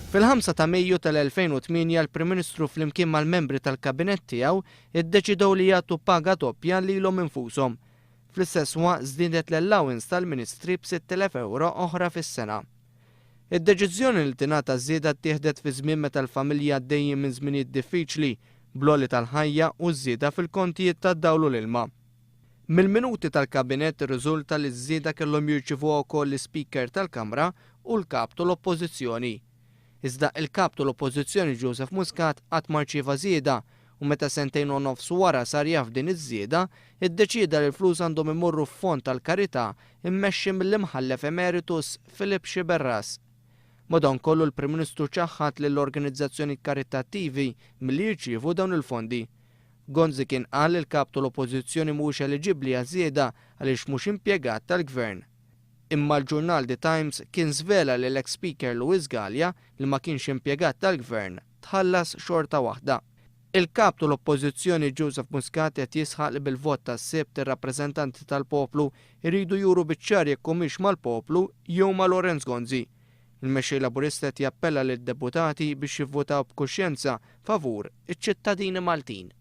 Fil-5 ta' Mejju tal-2008 l-Prim Ministru flimkien mal-membri tal-Kabinett tiegħu iddeċidew li jagħtu paga doppja lilhom infushom. Fl-istess waqt żdiedet l-allowance tal-Ministri b'6,000 euro oħra fis-sena. Id-deċiżjoni li tingħata żieda ttieħdet fi żmien meta l-familja għaddejjin minn żminijiet diffiċli bl-għoli tal-ħajja u żieda fil-kontijiet tad-dawl u l-ilma. Mill-minuti tal-Kabinett irriżulta li ż-żieda kellhom jirċievuha wkoll l-Speaker tal-Kamra u l-Kap tal-Oppożizzjoni. Iżda il-Kap tal-Oppożizzjoni Joseph Muscat qatt ma rċieva żieda u meta sentejn u nofs wara sar jaf din iż-żieda, iddeċieda li l-flus għandhom imorru f'fond tal-karità immexxi mill-imħallef emeritus Filip Xiberras. Madankollu l-Prim Ministru ċaħħad lill-organizzazzjoni karitattivi milli jirċievu dawn il-fondi. Gonzi kien qal il-Kap tal-Oppożizzjoni mhuwiex eliġibbli għaż-żieda għaliex mhux impjegat tal-Gvern. Imma l-ġurnal The Times kien żvela li l-ex Speaker Luis Gallia li ma kienx impjegat tal-Gvern tħallas xorta waħda. Il-Kap tal-Oppożizzjoni Joseph Muscat qed jisħaq li bil-vot tas-Sibt ir-rappreżentanti tal-poplu jridu juru biċ-ċar jekk humiex mal-poplu jew ma' Lorenz Gonzi. Il-mexxej Laburista qed jappella lid-deputati biex jivvotaw b'kuxjenza favur iċ-ċittadini Maltin.